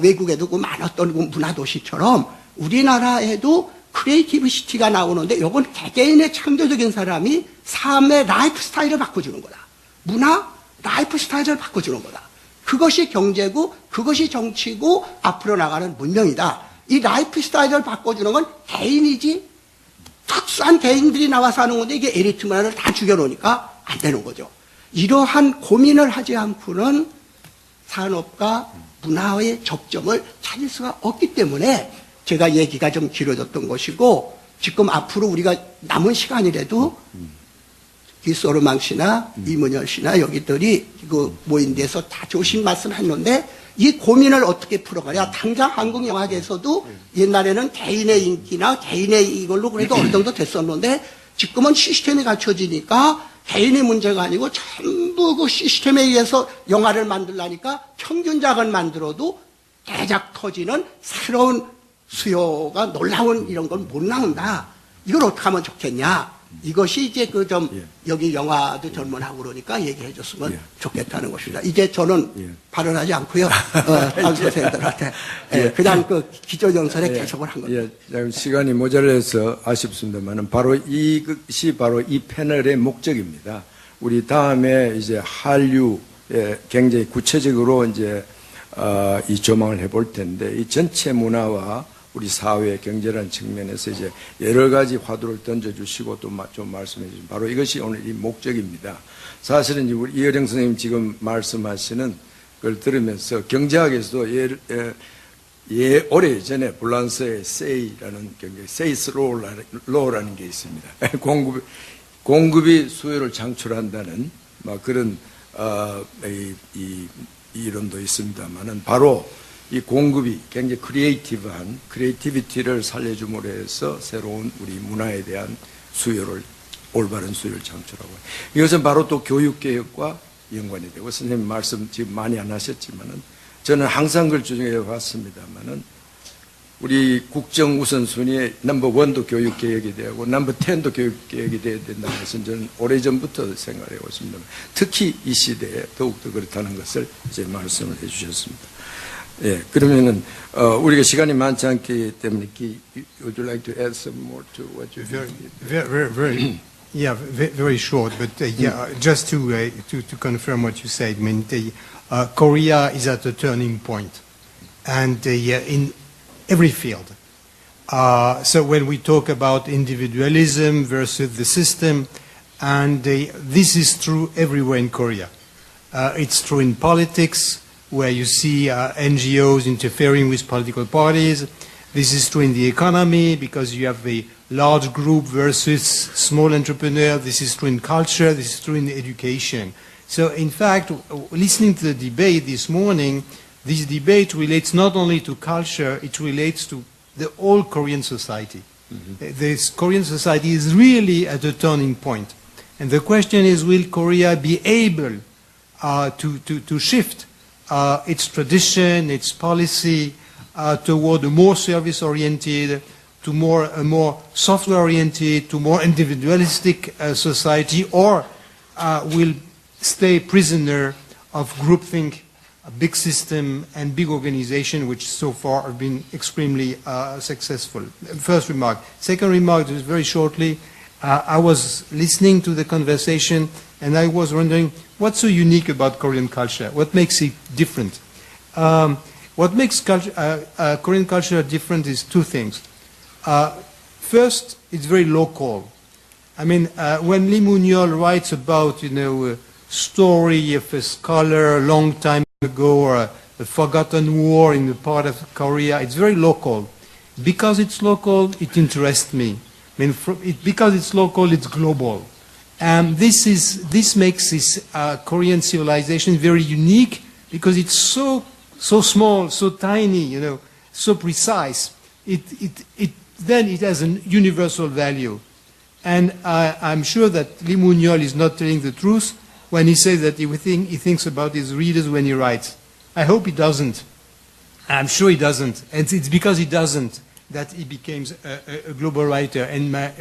외국에도 그 많았던 그 문화도시처럼 우리나라에도 크리에이티브 시티가 나오는데 이건 개개인의 창조적인 사람이 삶의 라이프 스타일을 바꿔주는 거다. 문화, 라이프 스타일을 바꿔주는 거다. 그것이 경제고 그것이 정치고 앞으로 나가는 문명이다. 이 라이프 스타일을 바꿔주는 건 개인이지 특수한 개인들이 나와서 하는 건데 이게 에리트 문화를 다 죽여놓으니까 안 되는 거죠. 이러한 고민을 하지 않고는 산업과 문화의 접점을 찾을 수가 없기 때문에 제가 얘기가 좀 길어졌던 것이고 지금 앞으로 우리가 남은 시간이라도 기소르망 씨나 이문열 씨나 여기들이 그 모인 데서 다 좋으신 말씀 했는데 이 고민을 어떻게 풀어가냐. 당장 한국 영화계에서도 옛날에는 개인의 인기나 개인의 이걸로 그래도 어느 정도 됐었는데 지금은 시스템이 갖춰지니까 개인의 문제가 아니고 전부 그 시스템에 의해서 영화를 만들라니까 평균작을 만들어도 대작 터지는 새로운 수요가 놀라운 이런 건 못 나온다. 이걸 어떻게 하면 좋겠냐. 이것이 이제 여기 영화도 전문하고 그러니까 얘기해 줬으면 좋겠다는 것입니다. 이제 저는 발언하지 않고요. 다음 선생님들한테 그냥 그 기조연설에 계속을 한 겁니다. 시간이 모자라서 아쉽습니다만은 바로 이것이 바로 이 패널의 목적입니다. 우리 다음에 이제 한류에 굉장히 구체적으로 이제 이 조망을 해볼 텐데 이 전체 문화와 우리 사회 경제라는 측면에서 이제 여러 가지 화두를 던져주시고 또 좀 말씀해 주시면 바로 이것이 오늘 이 목적입니다. 사실은 우리 이어령 선생님 지금 말씀하시는 걸 들으면서 경제학에서도 오래 전에 불란서의 세이라는 경제, 세이스 로우라는 게 있습니다. 공급이 수요를 창출한다는 그런 이 이론도 있습니다만은 바로 이 공급이 굉장히 크리에이티브한 크리에이티비티를 살려줌으로 해서 새로운 우리 문화에 대한 올바른 수요를 창출하고 이것은 바로 또 교육개혁과 연관이 되고 선생님 말씀 지금 많이 안 하셨지만은 저는 항상 그걸 주장해 왔습니다만은 우리 국정 우선순위에 넘버 1도 교육 개혁이 되고 넘버 10도 교육 개혁이 돼야 된다는 것은 저는 오래전부터 생각해 왔습니다. 특히 이 시대에 더욱더 그렇다는 것을 이제 말씀을 해 주셨습니다. 예, 그러면은 우리가 시간이 많지 않기 때문에 would you like to add some more to what you Very, yeah, very short. But just to confirm what you said, I mean, Korea is at a turning point, and in every field. So when we talk about individualism versus the system, and this is true everywhere in Korea. It's true in politics, where you see NGOs interfering with political parties. This is true in the economy, because you have the large group versus small entrepreneur. This is true in culture. This is true in education. So, in fact, listening to the debate this morning, this debate relates not only to culture, it relates to the whole Korean society. Mm-hmm. This Korean society is really at a turning point. And the question is, will Korea be able to shift its tradition, its policy, toward a more service-oriented, to a more software-oriented, to more individualistic society, or will stay prisoner of groupthink, a big system and big organization, which so far have been extremely successful. First remark. Second remark, just very shortly, I was listening to the conversation, and I was wondering, what's so unique about Korean culture? What makes it different? What makes Korean culture different is two things. First, it's very local. I mean, when Lee Moon-yeol writes about, a story of a scholar a long time ago, or a forgotten war in a part of Korea, it's very local. Because it's local, it interests me. I mean, because it's local, it's global. And this makes this Korean civilization very unique, because it's so small, so tiny, so precise. Then it has a universal value. And I'm sure that Lee Moon-yeol is not telling the truth when he says that he thinks about his readers when he writes. I hope he doesn't. I'm sure he doesn't. And it's because he doesn't that he becomes a global writer. And my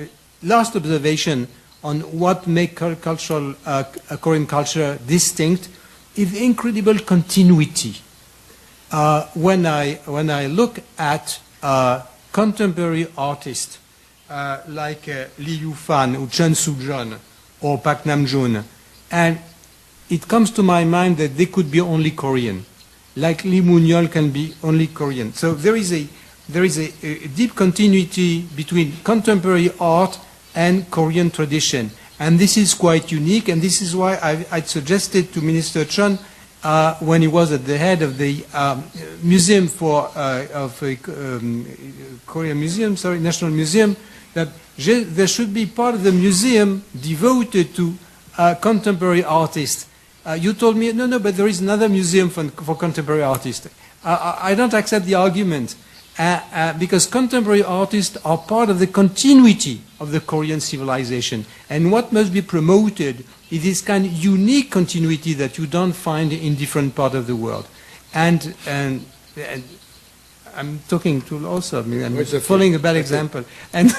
last observation on what makes Korean culture distinct is the incredible continuity. When I look at contemporary artists like Lee Yu-fan or Chun Soo-jeon or Park Nam-joon, and it comes to my mind that they could be only Korean, like Lee Moon-yeol can be only Korean. So there is a deep continuity between contemporary art and Korean tradition, and this is quite unique. And this is why I suggested to Minister Chun when he was at the head of the museum Korean Museum, National Museum, that there should be part of the museum devoted to contemporary artists. You told me, no, but there is another museum for contemporary artists. I don't accept the argument, because contemporary artists are part of the continuity of the Korean civilization. And what must be promoted is this kind of unique continuity that you don't find in different parts of the world. And I'm talking to also, I'm following a bad example. And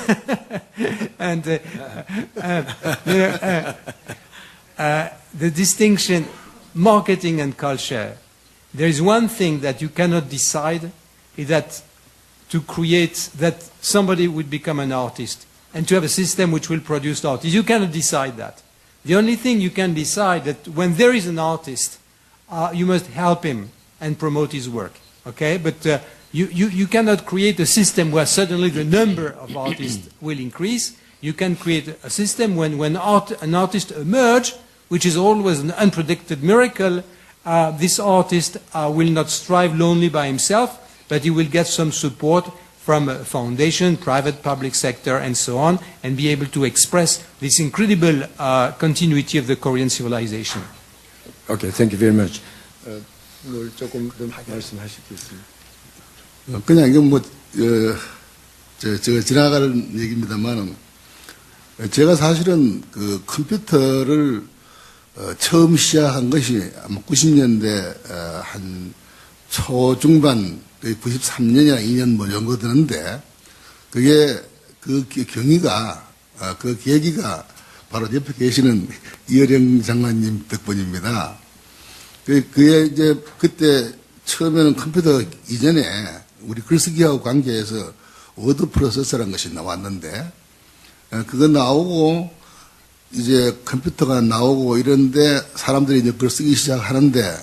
the distinction, marketing and culture. There is one thing that you cannot decide, is that to create that somebody would become an artist and to have a system which will produce artists. You cannot decide that. The only thing you can decide that when there is an artist, you must help him and promote his work. Okay? But you cannot create a system where suddenly the number of artists will increase. You can create a system when an artist emerges, which is always an unpredicted miracle. This artist will not strive lonely by himself, but he will get some support from a foundation, private, public sector, and so on, and be able to express this incredible continuity of the Korean civilization. Okay, thank you very much. 오늘 조금 더 말씀하시겠습니다. 그냥 이건 제가 지나가는 얘기입니다만은, 제가 사실은 그 컴퓨터를 처음 시작한 것이 아마 90년대 한 초중반 거의 93년이나 2년 뭐 정도 되는데 그게 그 경위가 그 계기가 바로 옆에 계시는 이어령 장관님 덕분입니다. 그게 이제 그때 처음에는 컴퓨터 이전에 우리 글쓰기하고 관계해서 워드 프로세서라는 것이 나왔는데 그거 나오고 이제 컴퓨터가 나오고 이런데 사람들이 이제 글 쓰기 시작하는데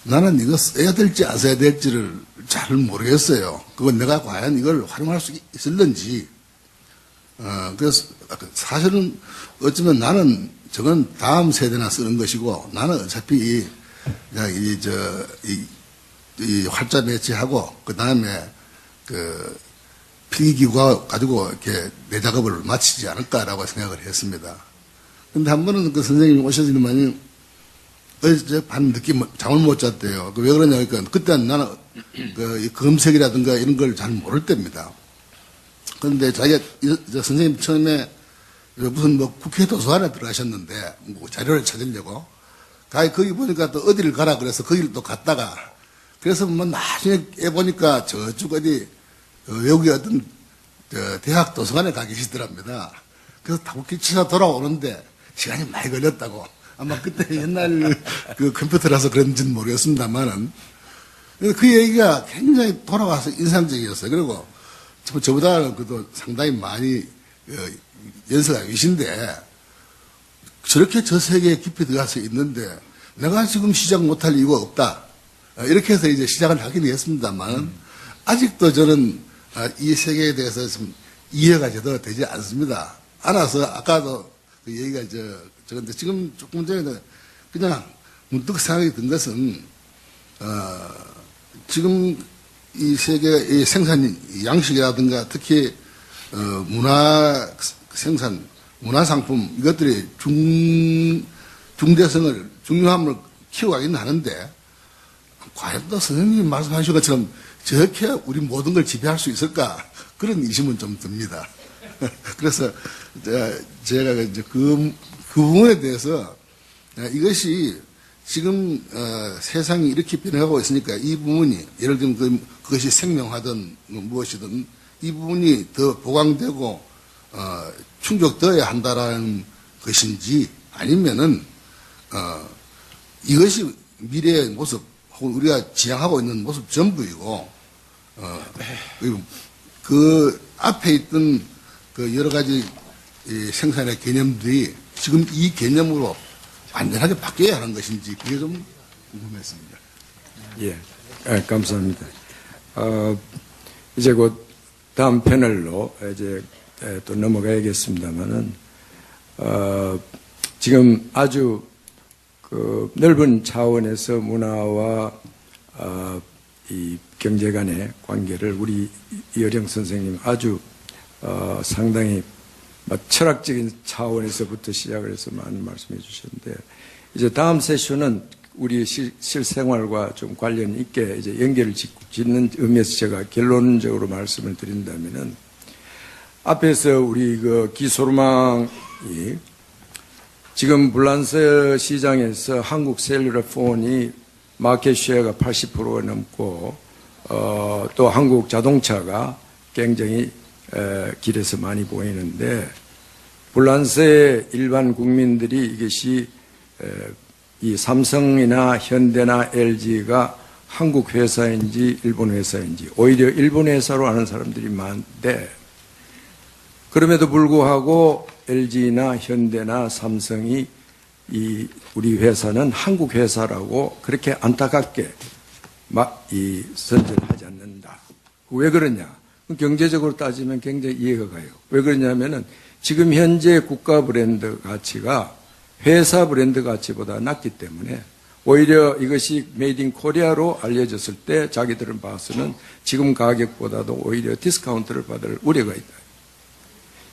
나는 이거 써야 될지 안 써야 될지를 잘 모르겠어요. 그건 내가 과연 이걸 활용할 수 있을런지. 그래서 사실은 어쩌면 나는 저건 다음 세대나 쓰는 것이고 나는 어차피 이 활자 매치하고 그 다음에 그 필기기구가 가지고 이렇게 내 작업을 마치지 않을까라고 생각을 했습니다. 근데 한 번은 그 선생님이 오셨더니만이 어제 밤 늦게 잠을 못 잤대요. 왜 그러냐, 그러니까 그때는 나는 그 검색이라든가 이런 걸 잘 모를 때입니다. 그런데 자기가, 선생님 처음에 무슨 뭐 국회 도서관에 들어가셨는데, 뭐 자료를 찾으려고. 거기 보니까 또 어디를 가라 그래서 거기를 또 갔다가, 그래서 뭐 나중에 해보니까 저쪽 어디, 외국의 어떤 대학 도서관에 가 계시더랍니다. 그래서 타국기 치사 돌아오는데 시간이 많이 걸렸다고. 아마 그때 옛날 그 컴퓨터라서 그런지는 모르겠습니다만은. 그 얘기가 굉장히 돌아와서 인상적이었어요. 그리고 저보다 그래도 상당히 많이 연세가 계신데 저렇게 저 세계에 깊이 들어가서 있는데 내가 지금 시작 못할 이유가 없다. 이렇게 해서 이제 시작을 하긴 했습니다만 아직도 저는 이 세계에 대해서 좀 이해가 제대로 되지 않습니다. 알아서 아까도 그 얘기가 저건데 지금 조금 전에 그냥 문득 생각이 든 것은 지금 이 세계 이 생산 양식이라든가 특히 문화 생산 문화 상품 이것들이 중대성을 중요함을 키워가긴 하는데 과연 또 선생님이 말씀하신 것처럼 저렇게 우리 모든 걸 지배할 수 있을까 그런 의심은 좀 듭니다. 그래서 제가 이제 그 부분에 대해서 이것이 지금 세상이 이렇게 변해가고 있으니까 이 부분이 예를 들면 그것이 생명하든 무엇이든 이 부분이 더 보강되고 충족되어야 한다라는 것인지 아니면은 이것이 미래의 모습 혹은 우리가 지향하고 있는 모습 전부이고 그 앞에 있던 그 여러 가지 이 생산의 개념들이 지금 이 개념으로 완전하게 바뀌어야 하는 것인지 그게 좀 궁금했습니다. 예, 감사합니다. 이제 곧 다음 패널로 이제 또 넘어가야겠습니다만은 지금 아주 그 넓은 차원에서 문화와 이 경제 간의 관계를 우리 이어령 선생님 아주 상당히 철학적인 차원에서부터 시작을 해서 많은 말씀해 주셨는데 이제 다음 세션은 우리 실생활과 좀 관련 있게 이제 연결을 짓는 의미에서 제가 결론적으로 말씀을 드린다면은 앞에서 우리 그 기소로망이 지금 불란서 시장에서 한국 셀룰러 폰이 마켓 쉐어가 80%가 넘고 또 한국 자동차가 굉장히 길에서 많이 보이는데 불란서의 일반 국민들이 이것이 이 삼성이나 현대나 LG가 한국 회사인지 일본 회사인지 오히려 일본 회사로 아는 사람들이 많은데 그럼에도 불구하고 LG나 현대나 삼성이 이 우리 회사는 한국 회사라고 그렇게 안타깝게 이 선전하지 않는다. 왜 그러냐? 경제적으로 따지면 굉장히 이해가 가요. 왜 그러냐면은 지금 현재 국가 브랜드 가치가 회사 브랜드 가치보다 낮기 때문에 오히려 이것이 메이드 인 코리아로 알려졌을 때 자기들은 봐서는 지금 가격보다도 오히려 디스카운트를 받을 우려가 있다.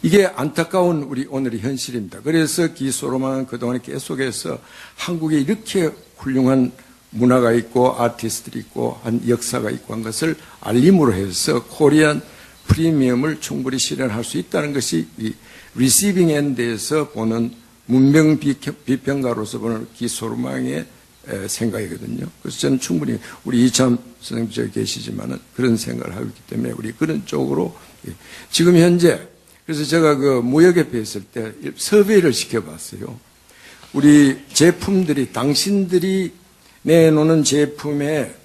이게 안타까운 우리 오늘의 현실입니다. 그래서 기소로만 그동안 계속해서 한국에 이렇게 훌륭한 문화가 있고 아티스트들이 있고 한 역사가 있고 한 것을 알림으로 해서 코리안 프리미엄을 충분히 실현할 수 있다는 것이 이 리시빙 엔드에서 보는 문명 비평가로서 보는 기소로망의 생각이거든요. 그래서 저는 충분히 우리 이참 선생님 저기 계시지만은 그런 생각을 하고 있기 때문에 우리 그런 쪽으로 지금 현재 그래서 제가 그 무역협회에 있을 때 서베이를 시켜봤어요. 우리 제품들이 당신들이 내놓는 제품의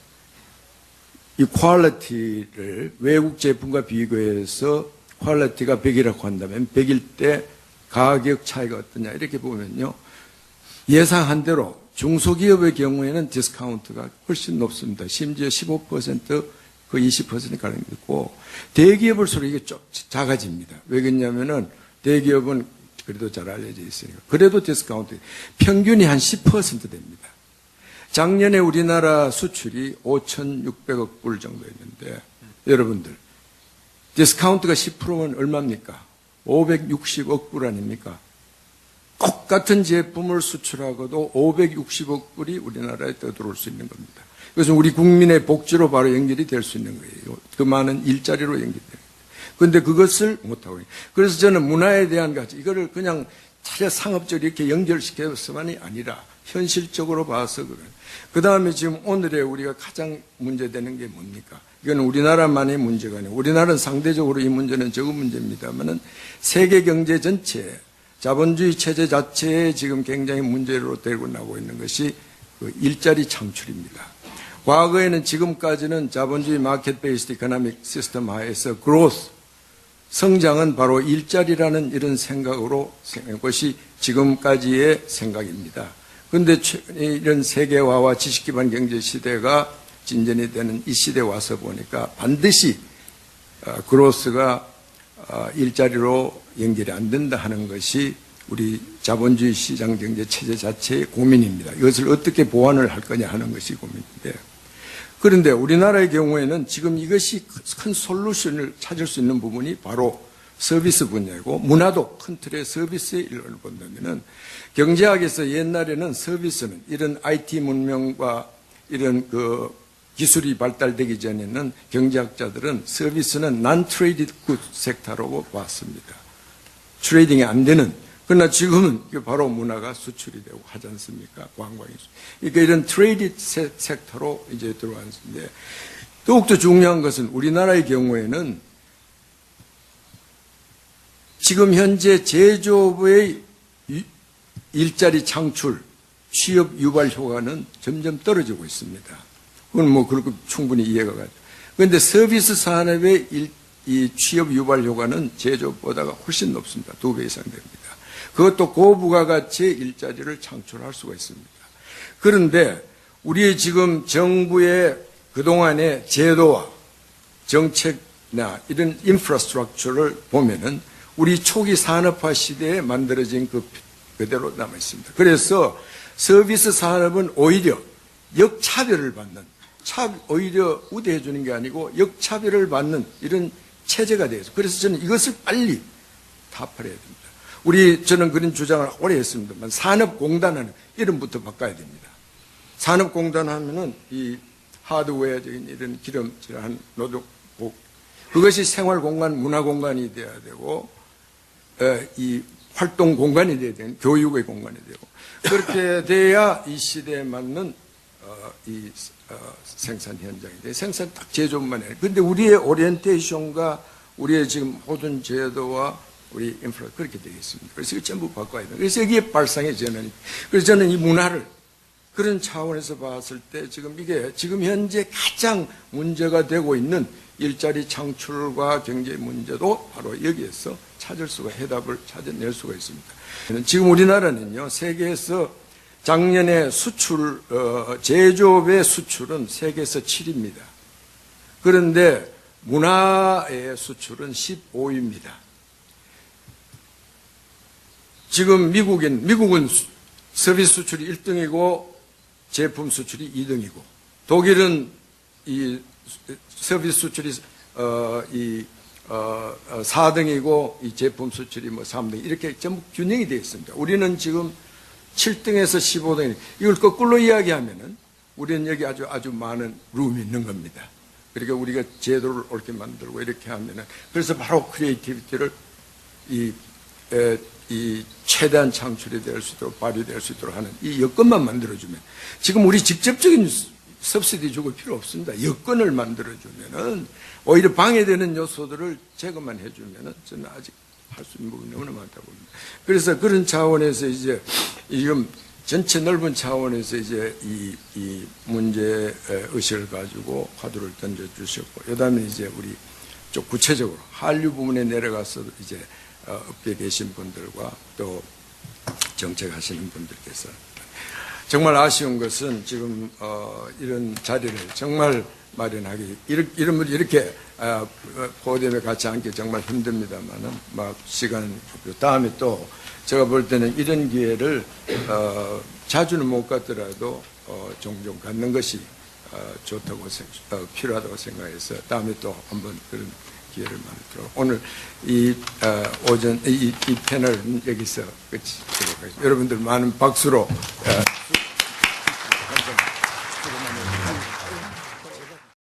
이 퀄리티를 외국 제품과 비교해서 퀄리티가 100이라고 한다면 100일 때 가격 차이가 어떠냐 이렇게 보면요. 예상한 대로 중소기업의 경우에는 디스카운트가 훨씬 높습니다. 심지어 15% 그 20%가량 있고 대기업을 서로 이게 좀 작아집니다. 왜 그러냐면은 대기업은 그래도 잘 알려져 있으니까. 그래도 디스카운트 평균이 한 10% 됩니다. 작년에 우리나라 수출이 5,600억 불 정도였는데 여러분들 디스카운트가 10%면 얼마입니까? 560억 불 아닙니까? 똑같은 제품을 수출하고도 560억 불이 우리나라에 떠들어올 수 있는 겁니다. 그래서 우리 국민의 복지로 바로 연결이 될 수 있는 거예요. 그 많은 일자리로 연결됩니다. 그런데 그것을 못하고 있어요. 그래서 저는 문화에 대한 가치, 이거를 그냥 차라리 상업적으로 이렇게 연결시켜서만이 아니라 현실적으로 봐서 그래요. 그 다음에 지금 오늘에 우리가 가장 문제되는 게 뭡니까? 이건 우리나라만의 문제가 아니고 우리나라는 상대적으로 이 문제는 적은 문제입니다만은 세계 경제 전체 자본주의 체제 자체에 지금 굉장히 문제로 되고 나고 있는 것이 그 일자리 창출입니다. 과거에는 지금까지는 자본주의 마켓 베이스드 이코노믹 시스템 하에서 growth, 성장은 바로 일자리라는 이런 생각으로 것이 지금까지의 생각입니다. 그런데 이런 세계화와 지식기반 경제 시대가 진전이 되는 이 시대에 와서 보니까 반드시 그로스가 일자리로 연결이 안 된다 하는 것이 우리 자본주의 시장 경제 체제 자체의 고민입니다. 이것을 어떻게 보완을 할 거냐 하는 것이 고민인데, 그런데 우리나라의 경우에는 지금 이것이 큰 솔루션을 찾을 수 있는 부분이 바로 서비스 분야이고, 문화도 큰 틀의 서비스의 일원을 본다면은, 경제학에서 옛날에는 서비스는 이런 IT 문명과 이런 그 기술이 발달되기 전에는 경제학자들은 서비스는 non-traded good 섹터라고 봤습니다. 트레이딩이 안 되는. 그러나 지금은 바로 문화가 수출이 되고 하지 않습니까? 관광이. 그러니까 이런 트레이드 섹터로 이제 들어왔는데, 더욱더 중요한 것은 우리나라의 경우에는 지금 현재 제조업의 일자리 창출, 취업 유발 효과는 점점 떨어지고 있습니다. 그건 뭐 그렇게 충분히 이해가 가죠. 그런데 서비스 산업의 이 취업 유발 효과는 제조업보다가 훨씬 높습니다. 2배 이상 됩니다. 그것도 고부가가치의 일자리를 창출할 수가 있습니다. 그런데 우리의 지금 정부의 그동안의 제도와 정책이나 이런 인프라스트럭처를 보면은 우리 초기 산업화 시대에 만들어진 그대로 남아 있습니다. 그래서 서비스 산업은 오히려 역차별을 받는, 오히려 우대해 주는 게 아니고 역차별을 받는 이런 체제가 되어서, 그래서 저는 이것을 빨리 타파해야 됩니다. 저는 그런 주장을 오래 했습니다만, 산업공단하는 이름부터 바꿔야 됩니다. 산업공단 하면은 이 하드웨어적인 이런 기름질한 노동복, 그것이 생활공간, 문화공간이 돼야 되고, 이 활동 공간이 돼야 되는 교육의 공간이 되고, 그렇게 돼야 이 시대에 맞는 생산 현장이 돼. 생산 딱 제조업만 해요. 근데 우리의 오리엔테이션과 우리의 지금 모든 제도와 우리 인프라 그렇게 되어 있습니다. 그래서 이거 전부 바꿔야 돼요. 그래서 여기에 발상의 전환이. 그래서 저는 이 문화를 그런 차원에서 봤을 때 지금 이게 지금 현재 가장 문제가 되고 있는 일자리 창출과 경제 문제도 바로 여기에서 찾을 수가, 해답을 찾아낼 수가 있습니다. 지금 우리나라는요, 세계에서 작년에 수출, 제조업의 수출은 세계에서 7위입니다. 그런데 문화의 수출은 15위입니다. 지금 미국은 서비스 수출이 1등이고 제품 수출이 2등이고, 독일은 이 서비스 수출이 4등이고 이 제품 수출이 뭐 3등, 이렇게 전부 균형이 되어 있습니다. 우리는 지금 7등에서 15등, 이걸 거꾸로 이야기하면은 우리는 여기 아주 많은 룸이 있는 겁니다. 그러니까 우리가 제도를 옳게 만들고 이렇게 하면은, 그래서 바로 크리에이티비티를 이 최대한 창출이 될 수 있도록 발휘될 수 있도록 하는 이 여건만 만들어주면 지금 우리 직접적인 서브시디 주고 필요 없습니다. 여건을 만들어주면은 오히려 방해되는 요소들을 제거만 해주면은 저는 아직 할 수 있는 부분이 너무나 많다고 봅니다. 그래서 그런 차원에서 이제 지금 전체 넓은 차원에서 이제 이 문제 의식을 가지고 화두를 던져 주셨고, 그다음에 이제 우리 좀 구체적으로 한류 부분에 내려가서 이제 업계에 계신 분들과 또 정책하시는 분들께서 정말 아쉬운 것은 지금 이런 자리를 정말 마련하기 이런 분이 이렇게 포디움에 같이 앉기 정말 힘듭니다만은 막 시간 다음에 또 제가 볼 때는 이런 기회를 자주는 못 갖더라도 종종 갖는 것이 좋다고 필요하다고 생각해서 다음에 또 한번 그런 기회를 만들도록 오늘 이 오전 이 패널은 여기서 끝이도록 하겠습니다. 여러분들 많은 박수로